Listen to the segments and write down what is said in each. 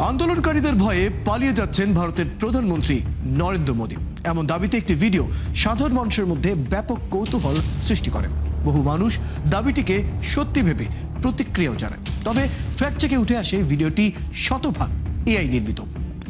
আন্দোলনকারীদের ভয়ে পালিয়ে যাচ্ছেন ভারতের প্রধানমন্ত্রী নরেন্দ্র মোদী। এমন দাবিতে একটি ভিডিও সাধারণ মানুষের মধ্যে ব্যাপক কৌতূহল সৃষ্টি করে। বহু মানুষ দাবিটিকে সত্যি ভেবে প্রতিক্রিয়াও জানায়। তবে ফ্যাক্ট চেকে উঠে আসে ভিডিওটি শতভাগ এআই নির্মিত।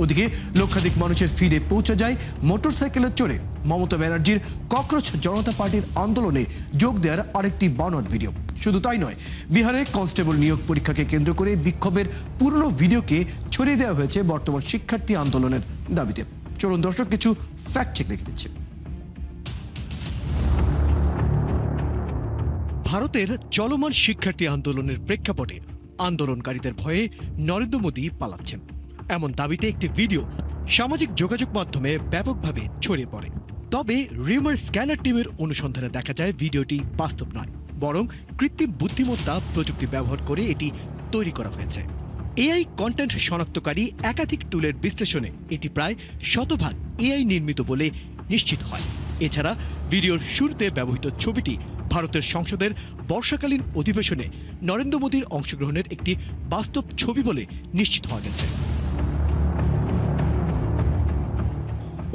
ওদিকে লক্ষাধিক মানুষের ফিরে পৌঁছে যায় মোটরসাইকেলে চড়ে মমতা ব্যানার্জির ককরোচ জনতা পার্টির আন্দোলনে যোগ দেওয়ার আরেকটি বানোয়াট ভিডিও। শুধু তাই নয়, বিহারে কনস্টেবল নিয়োগ পরীক্ষাকে কেন্দ্র করে বিক্ষোভের পুরনো ভিডিওকে ছড়িয়ে দেওয়া হয়েছে বর্তমান শিক্ষার্থী আন্দোলনের দাবিতে। চলুন দর্শক কিছু ফ্যাক্ট চেক দেখে দিচ্ছি। ভারতের চলমান শিক্ষার্থী আন্দোলনের প্রেক্ষাপটে আন্দোলনকারীদের ভয়ে নরেন্দ্র মোদী পালাচ্ছেন এমন দাবিতে একটি ভিডিও সামাজিক যোগাযোগ মাধ্যমে ব্যাপকভাবে ছড়িয়ে পড়ে। তবে রিউমার স্ক্যানার টিমের অনুসন্ধানে দেখা যায় ভিডিওটি বাস্তব নয়, বরং কৃত্রিম বুদ্ধিমত্তা প্রযুক্তি ব্যবহার করে এটি তৈরি করা হয়েছে। এআই কন্টেন্ট শনাক্তকারী একাধিক টুলের বিশ্লেষণে এটি প্রায় শতভাগ এআই নির্মিত বলে নিশ্চিত হয়। এছাড়া ভিডিওর শুরুতে ব্যবহৃত ছবিটি ভারতের সংসদের বর্ষাকালীন অধিবেশনে নরেন্দ্র মোদীর অংশগ্রহণের একটি বাস্তব ছবি বলে নিশ্চিত হওয়া গেছে।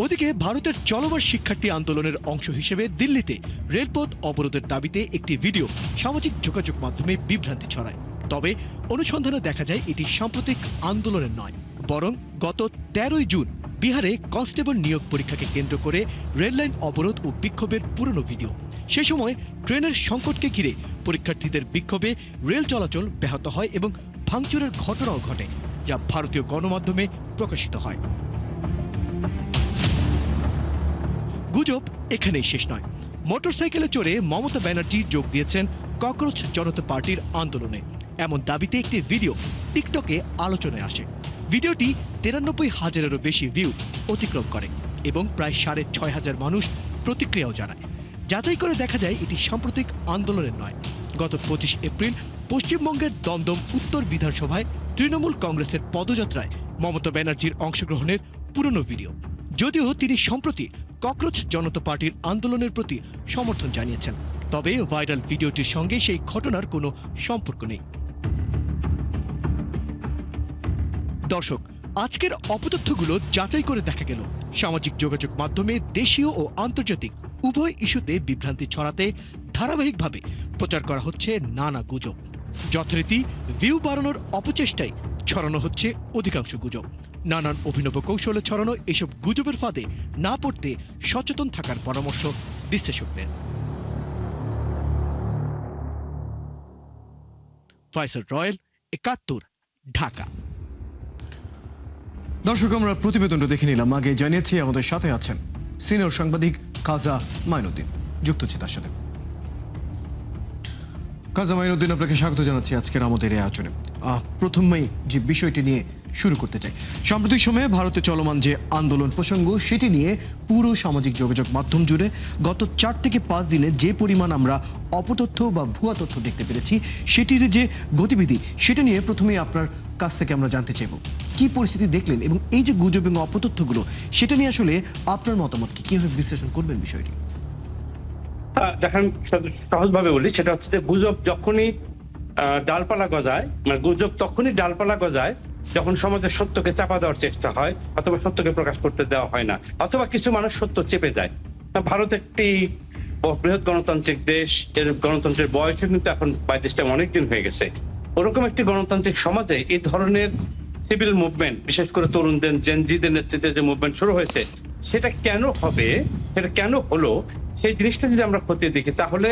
ওদিকে ভারতের চলমান শিক্ষার্থী আন্দোলনের অংশ হিসেবে দিল্লিতে রেলপথ অবরোধের দাবিতে একটি ভিডিও সামাজিক যোগাযোগ মাধ্যমে বিভ্রান্তি ছড়ায়। তবে অনুসন্ধানে দেখা যায় এটি সাম্প্রতিক আন্দোলনের নয়, বরং গত 13 জুন বিহারে কনস্টেবল নিয়োগ পরীক্ষাকে কেন্দ্র করে রেললাইন অবরোধ ও বিক্ষোভের পুরনো ভিডিও। সে সময় ট্রেনের সংকটকে ঘিরে পরীক্ষার্থীদের বিক্ষোভে রেল চলাচল ব্যাহত হয় এবং ভাঙচুরের ঘটনাও ঘটে, যা ভারতীয় গণমাধ্যমে প্রকাশিত হয়। গুজব এখানেই শেষ নয়। মোটরসাইকেলে চড়ে মমতা ব্যানার্জি যোগ দিয়েছেন ককরোচ জনতা পার্টির আন্দোলনে এমন দাবিতে একটি ভিডিও টিকটকে আলোচনায় আসে। ভিডিওটি 93,000-এরও বেশি ভিউ অতিক্রম করে এবং প্রায় 6,500 মানুষ প্রতিক্রিয়াও জানায়। যাচাই করে দেখা যায় এটি সাম্প্রতিক আন্দোলনের নয়। গত 25 এপ্রিল পশ্চিমবঙ্গের দমদম উত্তর বিধানসভায় তৃণমূল কংগ্রেসের পদযাত্রায় মমতা ব্যানার্জির অংশগ্রহণের পুরনো ভিডিও। যদিও তিনি সম্প্রতি ককরোচ জনতা পার্টির আন্দোলনের প্রতি সমর্থন জানিয়েছেন, তবে ভাইরাল ভিডিওটির সঙ্গে সেই ঘটনার কোনো সম্পর্ক নেই। দর্শক, আজকের অপতথ্যগুলো যাচাই করে দেখা গেল সামাজিক যোগাযোগ মাধ্যমে দেশীয় ও আন্তর্জাতিক উভয় ইস্যুতে বিভ্রান্তি ছড়াতে ধারাবাহিকভাবে প্রচার করা হচ্ছে নানা গুজব। যথারীতি ভিউ বাড়ানোর অপচেষ্টায় ছড়ানো হচ্ছে অধিকাংশ গুজব। নানান অভিনব কৌশলে ছড়ানো এসব গুজবের ফাঁদে না পড়তে সচেতন থাকার পরামর্শ বিশ্লেষকদের। ফয়সাল রয়েল, 71, ঢাকা। দর্শক, আমরা প্রতিবেদনটা দেখে নিলাম। আগে জানিয়েছি আমাদের সাথে আছেন সিনিয়র সাংবাদিক কাজা মাইনুদ্দিন, যুক্ত হচ্ছে তার সাথে। কাজা মাইনুদ্দিন, আপনাকে স্বাগত জানাচ্ছি আজকের আমাদের এই আয়োজনে। প্রথমেই যে বিষয়টি নিয়ে শুরু করতে চাই, সাম্প্রতিক সময়ে ভারতে চলমান যে আন্দোলন প্রসঙ্গ, সেটি নিয়ে পুরো সামাজিক যোগাযোগ মাধ্যম জুড়ে গত 4 থেকে 5 দিনে যে পরিমাণ আমরা অপতথ্য বা ভুয়া তথ্য দেখতে পেরেছি, সেটির যে গতিবিধি, সেটা নিয়ে প্রথমেই আপনার কাছ থেকে আমরা জানতে চাইব কি পরিস্থিতি দেখলেন এবং এই যে গুজব এবং অপতথ্যগুলো, সেটা নিয়ে আসলে আপনার মতামত কি, কিভাবে বিশ্লেষণ করবেন বিষয়টি? দেখেন, সহজভাবে বলি, সেটা হচ্ছে যে গুজব যখনই ডালপালা গজায়, মানে গুজব তখনই ডালপালা গজায় যখন সমাজের সত্যকে চাপা দেওয়ার চেষ্টা হয়, অথবা সত্যকে প্রকাশ করতে দেওয়া হয় না, অথবা কিছু মানুষ সত্য চেপে যায়। ভারত একটি বৃহৎ গণতান্ত্রিক দেশ, এর গণতন্ত্রের বয়সে কিন্তু এখন 22টা অনেকদিন হয়ে গেছে। ওরকম একটি গণতান্ত্রিক সমাজে এই ধরনের সিভিল মুভমেন্ট, বিশেষ করে তরুণদের, জেনজিদের নেতৃত্বে যে মুভমেন্ট শুরু হয়েছে, সেটা কেন হবে, সেটা কেন হলো, সেই জিনিসটা যদি আমরা খতিয়ে দেখি, তাহলে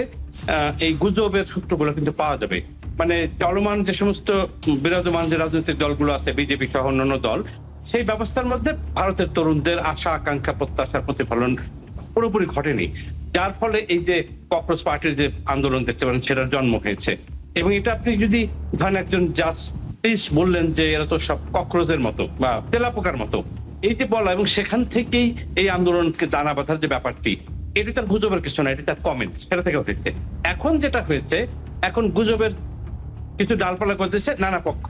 এই গুজবের সূত্রগুলো কিন্তু পাওয়া যাবে। মানে চলমান যে সমস্ত বিরাজমান যে রাজনৈতিক দলগুলো আছে, বিজেপি সহ অন্যান্য দল, সেই ব্যবস্থার মধ্যে ভারতের তরুণদের আশা আকাঙ্ক্ষা প্রত্যাশার প্রতিফলন পুরোপুরি ঘটেনি, যার ফলে এই যে ককরোচ পার্টির যে আন্দোলন দেখতে পারেন, সেটার জন্ম হয়েছে। এবং এটা আপনি যদি ধরেন একজন জাস্টিস বললেন যে এরা তো সব ককরোচের মতো বা তেলাপোকার মতো, এই যে বলা, এবং সেখান থেকেই এই আন্দোলনকে দানা বাঁধার যে ব্যাপারটি, এটি তার গুজবের কিছু না, এটি তার কমেন্ট, সেটা থেকে হয়েছে। এখন যেটা হয়েছে, এখন গুজবের কিছু ডালপালা গজেছে, নানা পক্ষ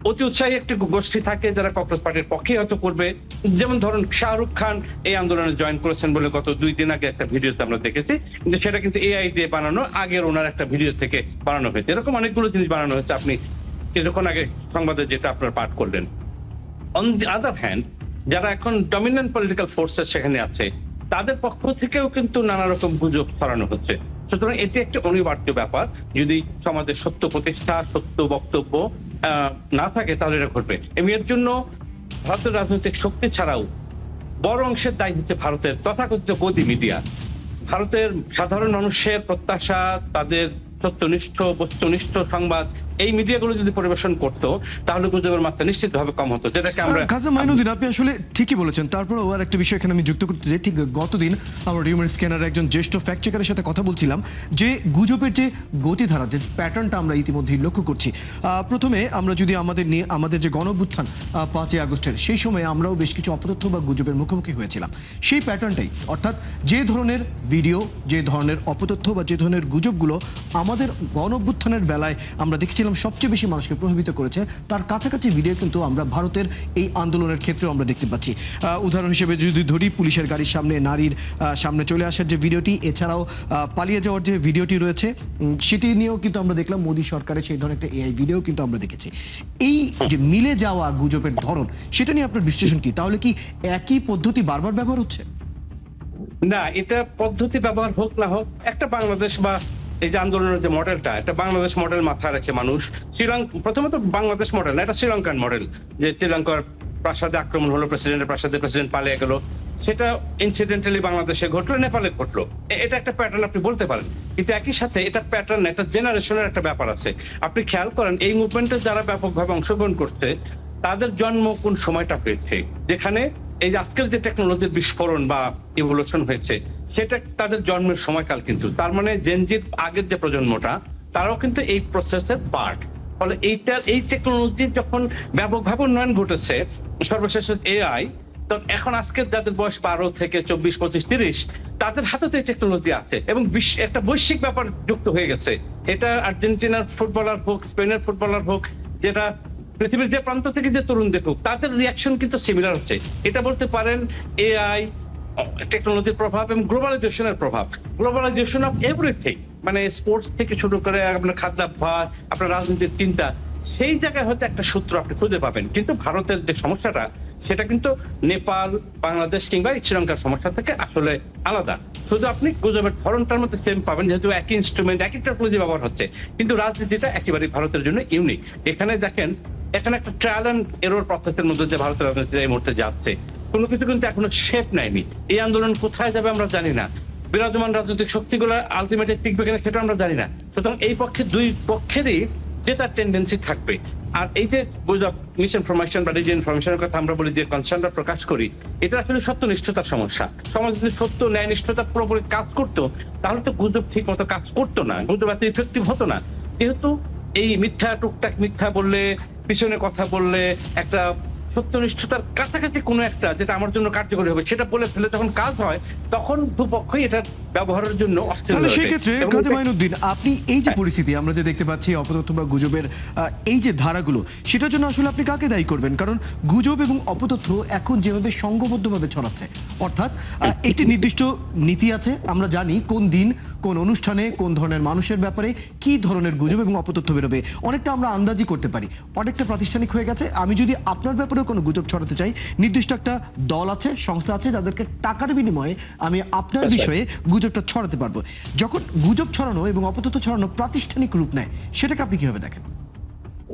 অতি উৎসাহী একটি গোষ্ঠী থাকে যারা ককরোচ পার্টির পক্ষে হয়তো করবে। যেমন ধরুন, শাহরুখ খান এই আন্দোলনে জয়েন করেছেন বলে গত 2 দিন আগে একটা ভিডিওতে আমরা দেখেছি, কিন্তু সেটা কিন্তু এআই দিয়ে বানানো, আগের ওনার একটা ভিডিও থেকে বানানো হয়েছে। এরকম অনেকগুলো জিনিস বানানো হয়েছে, আপনি কিছুক্ষণ আগে সংবাদে যেটা আপনারা পাঠ করলেন। অন দি আদার হ্যান্ড যারা এখন ডমিনেন্ট পলিটিক্যাল ফোর্সেস সেখানে আছে তাদের পক্ষ থেকেও কিন্তু নানা রকম গুজব ছড়ানো হচ্ছে। সুতরাং এটি একটি অনিবার্য ব্যাপার, যদি সমাজের সত্য প্রতিষ্ঠা, সত্য বক্তব্য না থাকে তাহলে এটা ঘটবে। এবং এর জন্য ভারতের রাজনৈতিক শক্তি ছাড়াও বড় অংশের দায়ী হচ্ছে ভারতের তথাকথিত গদি মিডিয়া। ভারতের সাধারণ মানুষের প্রত্যাশা, তাদের সত্যনিষ্ঠ বস্তুনিষ্ঠ সংবাদ এই মিডিয়াগুলো যদি পরিবেশন করতো তাহলে গুজবের মাত্রা নিশ্চিতভাবে কম হতো, যেটাকে আমরা কাজী মাইনুদ্দিন, আপনি আসলে ঠিকই বলেছেন। তারপরেও আর একটা বিষয় এখানে আমি যুক্ত করতে চাই। ঠিক গতদিন আমরা রিউমার স্ক্যানার একজন জ্যেষ্ঠ ফ্যাক্ট চেকারের সাথে কথা বলছিলাম যে গুজবের যে গতিধারা, যে প্যাটার্নটা আমরা ইতিমধ্যেই লক্ষ্য করছি। প্রথমে আমরা যদি আমাদের যে গণঅভ্যুত্থান 5ই আগস্টের, সেই সময়ে আমরাও বেশ কিছু অপতথ্য বা গুজবের মুখোমুখি হয়েছিলাম। সেই প্যাটার্নটাই, অর্থাৎ যে ধরনের ভিডিও, যে ধরনের অপতথ্য বা যে ধরনের গুজবগুলো আমাদের গণঅভ্যুত্থানের বেলায় আমরা দেখেছিলাম সবচেয়ে বেশি মানুষকে প্রভাবিত করেছে, তার কাছাকাছি ভিডিও কিন্তু আমরা ভারতের এই আন্দোলনের ক্ষেত্রেও আমরা দেখতে পাচ্ছি। উদাহরণ হিসেবে যদি ধরি, পুলিশের গাড়ির সামনে নারীর সামনে চলে আসার যে ভিডিওটি, এছাড়াও পালিয়ে যাওয়ার যে ভিডিওটি রয়েছে, সেটি নিয়েও কিন্তু আমরা দেখলাম মোদী সরকারের সেই ধরনের একটা এআই ভিডিও কিন্তু আমরা দেখেছি। এই যে মিলে যাওয়া গুজবের ধরন, সেটা নিয়ে আপনার বিশ্লেষণ কি? তাহলে কি একই পদ্ধতি বারবার ব্যবহার হচ্ছে? না, এটা পদ্ধতি ব্যবহার হোক না হোক, একটা বাংলাদেশ বা এই যে আন্দোলনের যে মডেলটা, একটা বাংলাদেশ মডেল মাথায় রেখে মানুষ প্রথমত বাংলাদেশ মডেল না, এটা শ্রীলঙ্কান মডেল, যে শ্রীলঙ্কার প্রাসাদে আক্রমণ হলো, প্রেসিডেন্টের প্রাসাদে প্রেসিডেন্ট পালিয়ে গেল, সেটা ইনসিডেন্টালি বাংলাদেশে ঘটলো, নেপালে ঘটলো। এটা একটা প্যাটার্ন আপনি বলতে পারেন, কিন্তু একই সাথে এটা প্যাটার্ন, একটা জেনারেশনের একটা ব্যাপার আছে। আপনি খেয়াল করেন এই মুভমেন্টে যারা ব্যাপকভাবে অংশগ্রহণ করছে তাদের জন্ম কোন সময়টা হয়েছে, যেখানে এই যে আজকের যে টেকনোলজির বিস্ফোরণ বা ইভলিউশন হয়েছে সেটা তাদের জন্মের সময়কাল। কিন্তু তার মানে জেনজির আগের যে প্রজন্মটা, তারাও কিন্তু এই প্রসেসের পার্ট। ফলে এই টেকনোলজি যখন ব্যাপকভাবে উন্নয়ন ঘটেছে, সর্বশেষ এআই, তো এখন আজকের যাদের বয়স 12 থেকে 24, 25, 30, তাদের হাতে তো এই টেকনোলজি আছে এবং একটা বৈশ্বিক ব্যাপার যুক্ত হয়ে গেছে। এটা আর্জেন্টিনার ফুটবলার হোক, স্পেনের ফুটবলার হোক, যেটা পৃথিবীর যে প্রান্ত থেকে যে তরুণ দেখুক, তাদের রিয়াকশন কিন্তু সিমিলার হচ্ছে। এটা বলতে পারেন এআই টেকনোলজির প্রভাব এবং গ্লোবালাইজেশনের প্রভাব, গ্লোবালাইজেশন অফ এভরিথিং, মানে স্পোর্টস থেকে শুরু করে আপনার খাদ্যাভ্যাস, আপনার রাজনীতির চিন্তা, সেই জায়গায় হয়তো একটা সূত্র আপনি খুঁজে পাবেন। কিন্তু ভারতের যে সমস্যাটা, সেটা কিন্তু নেপাল, বাংলাদেশ কিংবা শ্রীলঙ্কার সমস্যা থেকে আসলে আলাদা। শুধু আপনি গুজবের ধরনটার মধ্যে সেম পাবেন, যেহেতু একই ইনস্ট্রুমেন্ট, একই টেকনোলজি ব্যবহার হচ্ছে, কিন্তু রাজনীতিটা একেবারেই ভারতের জন্য ইউনিক। এখানে দেখেন, এখানে একটা ট্রায়াল এন্ড এরর প্রসেসের মধ্যে যে ভারতের রাজনীতি এই মুহূর্তে যাচ্ছে, কোনো কিছু কিন্তু এখনো শেপ নেয়নি। এই আন্দোলন কোথায় যাবে আমরা জানি না, বিরাজমান রাজনৈতিক শক্তিগুলো আলটিমেটলি টিকবে কিনা সেটা আমরা জানি না। সুতরাং এই পক্ষে দুই পক্ষেরই জেতার টেন্ডেন্সি থাকবে। আর এই যে গুজব, মিস ইনফরমেশন বা ডিসইনফরমেশনের কথা আমরা বলি, যে কনসার্নটা প্রকাশ করি, এটা আসলে সত্যনিষ্ঠতার সমস্যা। সমাজ যদি সত্য ন্যায়নিষ্ঠতা পুরোপুরি কাজ করতো তাহলে তো গুজব ঠিক মতো কাজ করতো না, গুজব এত ইফেক্টিভ হতো না। যেহেতু এই মিথ্যা, টুকটাক মিথ্যা বললে, পিছনে কথা বললে, একটা সত্যনিষ্ঠতার কাছাকাছি কোনো একটা যেটা আমার জন্য কার্যকরী হবে সেটা বলে ফেলে যখন কাজ হয়, তখন দুপক্ষই এটা ব্যবহারের জন্য অস্থির তাহলে হয়ে সেই ওঠে। ক্ষেত্রে এবং কাজী মাইনুদ্দিন, আপনি এই যে পরিস্থিতি আমরা যে দেখতে পাচ্ছি, অপতথ্য বা গুজবের এই যে ধারাগুলো, সেটার জন্য আসলে আপনি কাকে দায়ী করবেন? কারণ গুজব এবং অপতথ্য এখন যেভাবে সংঘবদ্ধভাবে ছড়াচ্ছে, অর্থাৎ একটি নির্দিষ্ট নীতি আছে, আমরা জানি কোন দিন, কোন অনুষ্ঠানে, কোন ধরনের মানুষের ব্যাপারে কি ধরনের গুজব এবং অপতথ্য বেরোবে, অনেকটা আমরা আন্দাজি করতে পারি, অনেকটা প্রাতিষ্ঠানিক হয়ে গেছে। আমি যদি আপনার ব্যাপারেও কোনো গুজব ছড়াতে চাই, নির্দিষ্ট একটা দল আছে, সংস্থা আছে, যাদেরকে টাকার বিনিময়ে আমি আপনার বিষয়ে গুজবটা ছড়াতে পারবো। যখন গুজব ছড়ানো এবং অপতথ্য ছড়ানো প্রাতিষ্ঠানিক রূপ নেয়, সেটাকে আপনি কিভাবে দেখেন?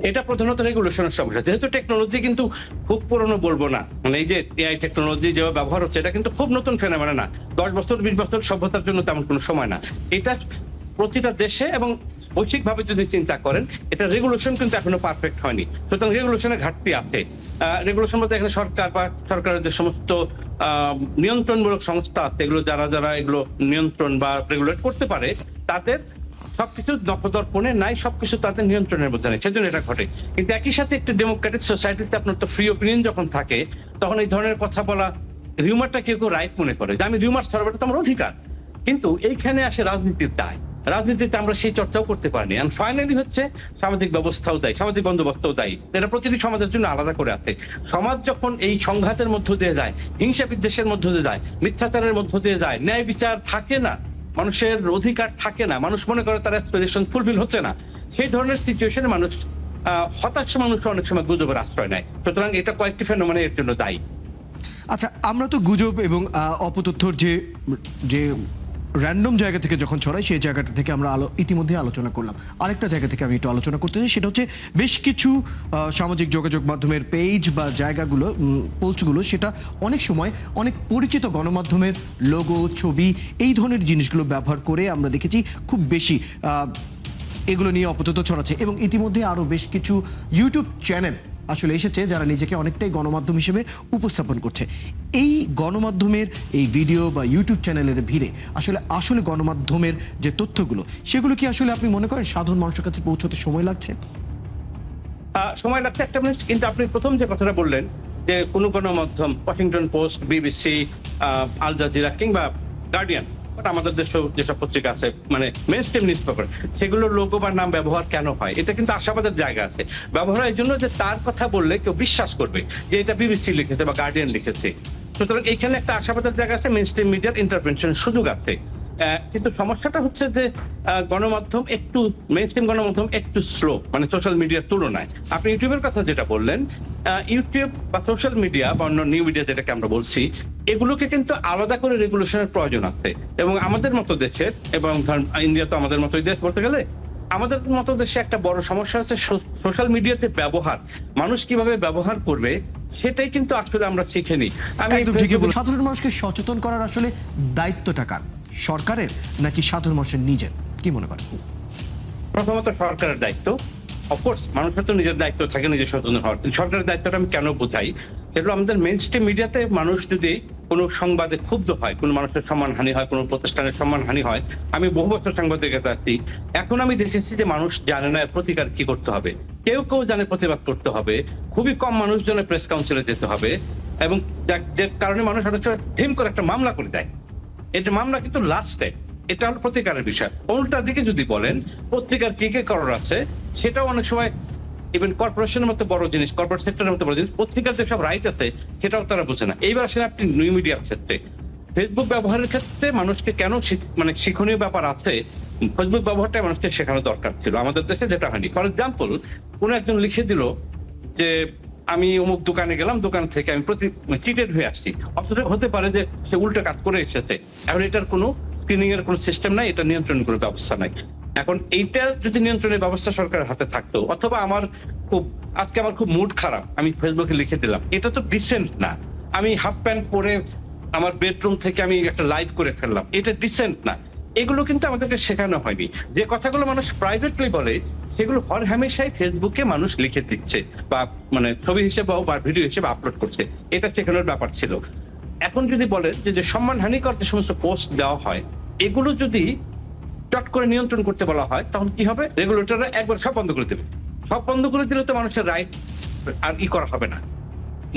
এটা প্রধানত রেগুলেশনের সমস্যা। যেহেতু টেকনোলজি কিন্তু খুব পুরনো বলবো না, মানে এই যে এআই টেকনোলজি যে ব্যবহার হচ্ছে, এটা কিন্তু খুব নতুন ফেনোমেনা না। 10 বছর 20 বছর সভ্যতার জন্য তেমন কোনো সময় না। এটা প্রতিটা দেশে এবং বৈশ্বিকভাবে যদি চিন্তা করেন, এটা রেগুলেশন কিন্তু এখনো পারফেক্ট হয়নি। সুতরাং রেগুলেশনের ঘাটতি আছে। রেগুলেশন বলতে এখানে সরকার বা সরকারের যে সমস্ত নিয়ন্ত্রণমূলক সংস্থা আছে, এগুলো যারা এগুলো নিয়ন্ত্রণ বা রেগুলেট করতে পারে, তাদের সবকিছু নখদর্পণে নাই, সবকিছু তাদের নিয়ন্ত্রণের মধ্যে নেই, সেজন্য এটা ঘটে। কিন্তু একই সাথে একটি ডেমোক্রেটিক সোসাইটিতে আপনার তো ফ্রি অপিনিয়ন যখন থাকে, তখন এই ধরনের কথা বলা, রিউমারটা কেউ রাইট মনে করে যে আমি রিউমার ছড়াবো, তো আমার অধিকার। কিন্তু এইখানে আসে রাজনীতির দায়। রাজনীতিতে আমরা সেই চর্চাও করতে পারিনি। এন্ড ফাইনালি হচ্ছে সামাজিক ব্যবস্থাও দায়ী, সামাজিক বন্দোবস্তও দায়ী। এটা প্রতিটি সমাজের জন্য আলাদা করে আছে। সমাজ যখন এই সংঘাতের মধ্য দিয়ে যায়, হিংসা বিদ্বেষের মধ্য দিয়ে যায়, মিথ্যাচারের মধ্য দিয়ে যায়, ন্যায় বিচার থাকে না, মানুষের অধিকার থাকে না, মানুষ মনে করে তার অ্যাসপিরেশন ফুলফিল হচ্ছে না, সেই ধরনের সিচুয়েশনে মানুষ হতাশ মানুষ অনেক সময় গুজবের আশ্রয় নেয়। সুতরাং এটা কয়েকটি ফেনোমেনা এর জন্য দায়ী। আচ্ছা, আমরা তো গুজব এবং অপতথ্যর যে যে র্যান্ডম জায়গা থেকে যখন ছড়ায় সেই জায়গাটা থেকে আমরা ইতিমধ্যে আলোচনা করলাম। আরেকটা জায়গা থেকে আমি একটু আলোচনা করতে চাই, সেটা হচ্ছে বেশ কিছু সামাজিক যোগাযোগ মাধ্যমের পেজ বা জায়গাগুলো, পোস্টগুলো, সেটা অনেক সময় অনেক পরিচিত গণমাধ্যমের লোগো, ছবি, এই ধরনের জিনিসগুলো ব্যবহার করে আমরা দেখেছি খুব বেশি এগুলো নিয়ে অপতথ্য ছড়াচ্ছে। এবং ইতিমধ্যে আরও বেশ কিছু ইউটিউব চ্যানেল আসলে এসেছে যারা নিজেকে অনেকটাই গণমাধ্যম হিসেবে উপস্থাপন করছে। এই গণমাধ্যমের এই ভিডিও বা ইউটিউব চ্যানেলের ভিড়ে আসলে গণমাধ্যমের যে তথ্যগুলো, সেগুলো কি আসলে আপনি মনে করেন সাধারণ মানুষের কাছে পৌঁছতে সময় লাগছে? সময় লাগছে একটা মিনিট, কিন্তু আপনি প্রথম যে কথাটা বললেন যে কোনো গণমাধ্যম, Washington Post, BBC, Al Jazeera কিংবা গার্ডিয়ান, আমাদের দেশেও যেসব পত্রিকা আছে, মানে মেইন স্ট্রিম নিউজ পেপার, সেগুলোর লোগো বা নাম ব্যবহার কেন হয়? এটা কিন্তু আশাবাদের জায়গা আছে। ব্যবহার হয় এই জন্য যে তার কথা বললে কেউ বিশ্বাস করবে যে এটা বিবিসি লিখেছে বা গার্ডিয়ান লিখেছে। সুতরাং এইখানে একটা আশাবাদের জায়গা আছে, মেইন স্ট্রিম মিডিয়ার ইন্টারভেনশনের সুযোগ আছে। কিন্তু সমস্যাটা হচ্ছে যে গণমাধ্যম একটু, মেইন স্ট্রিম গণমাধ্যম একটু স্লো, মানে সোশ্যাল মিডিয়ার তুলনায়। আপনি ইউটিউবের কথা যেটা বললেন, ইউটিউব বা সোশ্যাল মিডিয়া বা অন্য নিউ মিডিয়া যেটাকে আমরা বলছি, এগুলোকে কিন্তু আলাদা করে রেগুলেশনের প্রয়োজন আছে। এবং আমাদের মতো দেশের, এবং ধরেন ইন্ডিয়া তো আমাদের মতোই দেশ বলতে গেলে, আমাদের মতো দেশে একটা বড় সমস্যা হচ্ছে সোশ্যাল মিডিয়াতে ব্যবহার, মানুষ কিভাবে ব্যবহার করবে সেটাই কিন্তু আসলে আমরা শিখিনি। একদম ঠিকই বলেছেন। সাধারণ মানুষকে সচেতন করার আসলে দায়িত্বটা কার? সরকারের নাকি সাধারণ মানুষের নিজের? কি মনে করেন? প্রথমত সরকারের দায়িত্ব। অফকোর্স মানুষের তো নিজের দায়িত্ব থাকে নিজের সচেতন হওয়ার। সরকারের দায়িত্বটা আমি কেন বোঝাই, সেগুলো আমাদের মেইন স্ট্রিম মিডিয়াতে মানুষ যদি কোনো সংবাদে ক্ষুব্ধ হয়, কোনো মানুষের সম্মানহানি হয়, কোনো প্রতিষ্ঠানের সম্মানহানি হয়, আমি বহু বছর সাংবাদিকতা আছি, এখন আমি দেখেছি যে মানুষ জানে না এর প্রতিকার কি করতে হবে। কেউ কেউ জানে প্রতিবাদ করতে হবে, খুবই কম মানুষ জানে প্রেস কাউন্সিলে যেতে হবে, এবং যে কারণে মানুষ অনেক সময় ধিম করে একটা মামলা করে দেয়। এটা মামলা কিন্তু লাস্ট স্টেপ, এটা হলো প্রতিকারের বিষয়। উল্টা দিকে যদি বলেন পত্রিকার কি কি করার আছে, সেটাও অনেক সময় ইভেন কর্পোরেশনের মতো বড় জিনিস, কর্পোরেট সেক্টরের মতো বড় জিনিস, পত্রিকার যে সব রাইট আছে সেটাও তারা বোঝে না। এইবার আসলে আপনি নিউ মিডিয়ার ক্ষেত্রে, ফেসবুক ব্যবহারের ক্ষেত্রে মানুষকে কেন মানে শিক্ষণীয় ব্যাপার আছে, ফেসবুক ব্যবহারটা মানুষকে শেখানো দরকার ছিল। আমাদের দেশে যেটা হয়নি। ফর এক্সাম্পল, কোন একজন লিখে দিল যে আমি অমুক দোকানে গেলাম, দোকান থেকে আমি চিটেড হয়ে আসছি, অথচ হতে পারে যে সে উল্টো কাজ করে এসেছে। এখন এটার কোনো স্ক্রিনিং এর কোনো সিস্টেম নাই, এটা নিয়ন্ত্রণ করার ব্যবস্থা নাই। এখন এইটা যদি নিয়ন্ত্রণের ব্যবস্থা সরকারের হাতে থাকতো, অথবা আজকে আমার খুব মুড খারাপ, আমি ফেসবুকে লিখে দিলাম, এটা তো ডিসেন্ট না। আমি হাফ প্যান্ট পরে আমার বেডরুম থেকে আমি একটা লাইভ করে ফেললাম, এটা ডিসেন্ট না। এগুলো কিন্তু আমাদেরকে শেখানো হয়নি। যে কথাগুলো মানুষ প্রাইভেটলি বলে, সেগুলো হর হামেশাই ফেসবুকে মানুষ লিখে দিচ্ছে, বা মানে ছবি হিসেবে বা ভিডিও হিসেবে আপলোড করছে, এটা শেখানোর ব্যাপার ছিল। এখন যদি বলেন যে সম্মানহানিকর যে সমস্ত পোস্ট দেওয়া হয়, এগুলো যদি চট করে নিয়ন্ত্রণ করতে বলা হয়, তখন কি হবে? রেগুলেটররা একবার সব বন্ধ করে দেবে। সব বন্ধ করে দিলে তো মানুষের রাইট আর করা হবে না,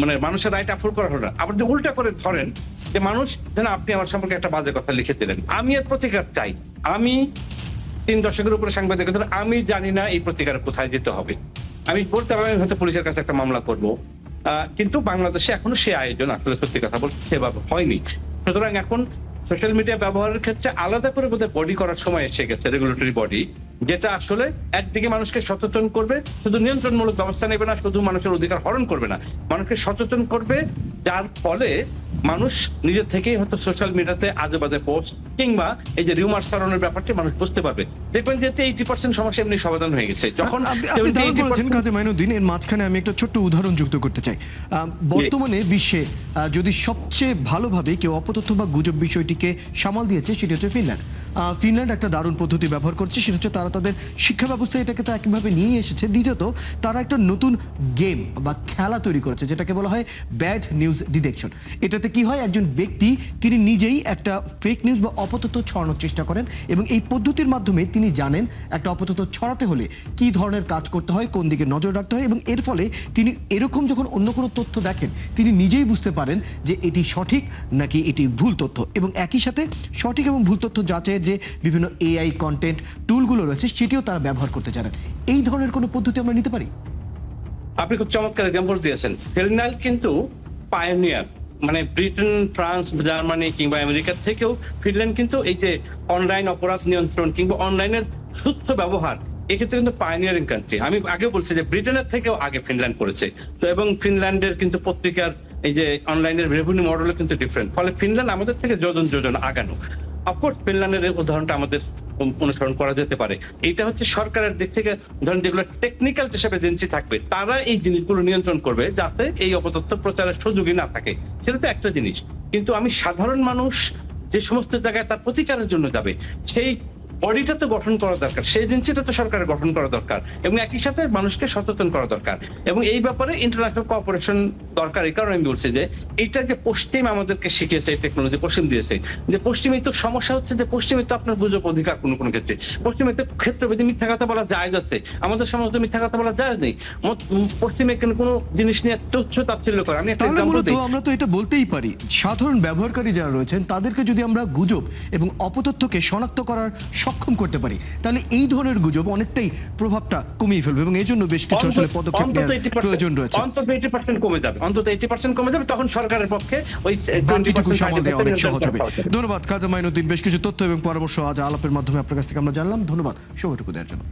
মানে মানুষের রাইট অ্যাফোর্ড করা হলো না। আবার যদি উল্টা করে ধরেন যে মানুষ, যেন আপনি আমার সম্পর্কে একটা বাজে কথা লিখে দিলেন, আমি এর প্রতিকার চাই, আমি 3 দশকের উপরে সাংবাদিকতা, আমি জানি না এই প্রতিকার কোথায় যেতে হবে। আমি বলতে পারি হয়তো পুলিশের কাছে একটা মামলা করব, কিন্তু বাংলাদেশে এখনো সে আয়োজন আসলে সত্যি কথা বলতে সেভাবে হয়নি। সুতরাং এখন সোশ্যাল মিডিয়া ব্যবহারের ক্ষেত্রে আলাদা করে বোধহয় বডি করার সময় এসে গেছে, রেগুলেটরি বডি, যেটা আসলে একদিকে মানুষকে সচেতন করবে, শুধু নিয়ন্ত্রণমূলক ব্যবস্থা নেবে না, শুধু মানুষের অধিকার হরণ করবে না, মানুষকে সচেতন করবে, যার ফলে মানুষ নিজের থেকেই হয়তো সোশ্যাল মিডিয়াতে আজে বাজে পোস্ট কিংবা এই যে রিউমার ছড়ানোর ব্যাপারটি মানুষ বুঝতে পারবে। দেখবেন যে 80% সমস্যা এমনি সমাধান হয়ে গেছে। যখন আপনি দারুণ বলেছেন কাজী মাইনুদ্দিন, এর মাঝখানে আমি একটা ছোট্ট উদাহরণ যুক্ত করতে চাই। বর্তমানে বিশ্বে যদি সবচেয়ে ভালোভাবে কেউ অপতথ্য বা গুজব বিষয়টিকে সামাল দিয়েছে, সেটি হচ্ছে ফিনল্যান্ড। ফিনল্যান্ড একটা দারুণ পদ্ধতি ব্যবহার করছে, সেটা হচ্ছে তারা তাদের শিক্ষা ব্যবস্থায় এটাকে তো একইভাবে নিয়ে এসেছে। দ্বিতীয়ত, তারা একটা নতুন গেম বা খেলা তৈরি করেছে, যেটাকে বলা হয় ব্যাড নিউজ ডিটেকশন। এটাতে কি হয়, একজন ব্যক্তি তিনি নিজেই একটা ফেক নিউজ বা অপতথ্য ছড়ানোর চেষ্টা করেন, এবং এই পদ্ধতির মাধ্যমে তিনি জানেন একটা অপতথ্য ছড়াতে হলে কি ধরনের কাজ করতে হয়, কোন দিকে নজর রাখতে হয়, এবং এর ফলে তিনি এরকম যখন অন্য কোনো তথ্য দেখেন, তিনি নিজেই বুঝতে পারেন যে এটি সঠিক নাকি এটি ভুল তথ্য। এবং একই সাথে সঠিক এবং ভুল তথ্য যাচাইয়ের যে বিভিন্ন এআই কন্টেন্ট টুলগুলো রয়েছে, সেটিও তারা ব্যবহার করতে জানেন। এই ধরনের কোনো পদ্ধতি আমরা নিতে পারি? আপনি খুব চমৎকার এক্সাম্পল দিয়েছেন। ফিনল্যান্ড কিন্তু পায়োনিয়ার, মানে ব্রিটেন, ফ্রান্স, জার্মানি কিংবা আমেরিকার থেকেও ফিনল্যান্ড কিন্তু এই যে অনলাইন অপরাধ নিয়ন্ত্রণ কিংবা অনলাইনের সুস্থ ব্যবহার, এক্ষেত্রে কিন্তু পাইনিয়ারিং কান্ট্রি। আমি আগে বলছি যে ব্রিটেনের থেকেও আগে ফিনল্যান্ড করেছে। তো এবং ফিনল্যান্ডের কিন্তু পত্রিকার এই যে অনলাইনের রেভিনিউ মডেলও কিন্তু ডিফারেন্ট। ফলে ফিনল্যান্ড আমাদের থেকে যোজন আগানো। অফকোর্স ফিনল্যান্ডের উদাহরণটা আমাদের অনুসরণ করা যেতে পারে। এটা হচ্ছে সরকারের দিক থেকে ধরেন যেগুলো টেকনিক্যাল যেসব এজেন্সি থাকবে তারা এই জিনিসগুলো নিয়ন্ত্রণ করবে যাতে এই অপতথ্য প্রচারের সুযোগই না থাকে। সেটা তো একটা জিনিস। কিন্তু আমি সাধারণ মানুষ যে সমস্ত জায়গায় তার প্রতিকারের জন্য যাবে সেই বডিটা তো গঠন করা দরকার, সেই এজেন্সিটা তো সরকারের গঠন করা দরকার এবং একই সাথে মানুষকে সচেতন করা দরকার এবং এই ব্যাপারে ইন্টারন্যাশনাল কোঅপারেশন দরকার। এই কারণে আমি বলছি যে এইটা যে পশ্চিম আমাদেরকে শিখিয়েছে, এই টেকনোলজি পশ্চিম দিয়েছে, যে পশ্চিমে তো সমস্যা হচ্ছে যে পশ্চিমে তো আপনার গুজব অধিকার কোনো ক্ষেত্রে, পশ্চিমে তো ক্ষেত্রভেদে মিথ্যা কথা বলা জায়েজ আছে, আমাদের সমাজে মিথ্যা কথা বলা জায়েজ নেই। পশ্চিমে কোনো জিনিস নিয়ে তুচ্ছ তাচ্ছিল্য করে। আমি একটা তাহলে এক্সাম্পল মূলত দিই। আমরা তো এটা বলতেই পারি, সাধারণ ব্যবহারকারী যারা রয়েছেন তাদেরকে যদি আমরা গুজব এবং অপতথ্যকে শনাক্ত করার সক্ষম করতে পারি, তাহলে এই ধরনের গুজব অনেকটাই প্রভাবটা কমিয়ে ফেলবে এবং এই জন্য বেশ কিছু আসলে পদক্ষেপ নেওয়ার প্রয়োজন রয়েছে। অন্তত 80% কমে যাবে, অন্তত 80% কমে যাবে, তখন সরকারের পক্ষে ওই বাকিটুকু 20% সামাল দেওয়া অনেক নিয়ন্ত্রণ সহজ হবে। করা সহজ হবে। ধন্যবাদ কাজী মাইনুদ্দিন, বেশ কিছু তথ্য এবং পরামর্শ আজ আলাপের মাধ্যমে আপনার কাছ থেকে আমরা জানলাম। ধন্যবাদ সময়টুকু দেওয়ার জন্য।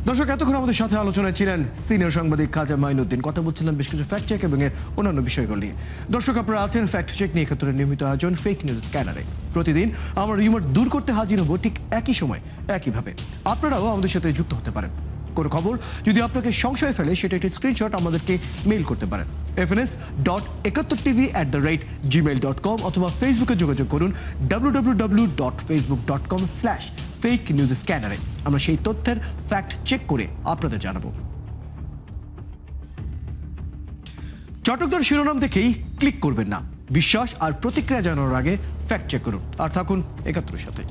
দর্শক, এতক্ষণ আমাদের সাথে আলোচনায় ছিলেন সিনিয়র সাংবাদিক কাজী মাইনুদ্দিন। কথা বলছিলাম বেশ কিছু ফ্যাক্ট চেক এবং এর অন্যান্য বিষয়গুলো নিয়ে। দর্শক, আপনারা আছেন ফ্যাক্ট চেক নিয়ে একাত্তরের নিয়মিত আয়োজন ফেক নিউজ স্ক্যানারে। প্রতিদিন আমরা রিউমার দূর করতে হাজির হব ঠিক একই সময় একইভাবে। আপনারাও আমাদের সাথে যুক্ত হতে পারেন। কোনো খবর যদি আপনাকে সংশয় ফেলে সেটা একটি স্ক্রিনশট আমাদেরকে মেইল করতে পারেন fns.71tv@gmail.com অথবা ফেসবুকে যোগাযোগ করুন www.facebook.com/fake-news-scanner-এ। আমরা সেই তথ্যের ফ্যাক্ট চেক করে আপনাদের জানাবো। চটকদার শিরোনাম দেখেই ক্লিক করবেন না। বিশ্বাস আর প্রতিক্রিয়া জানানোর আগে ফ্যাক্ট চেক করুন। আর থাকুন ৭১-এর সাথে।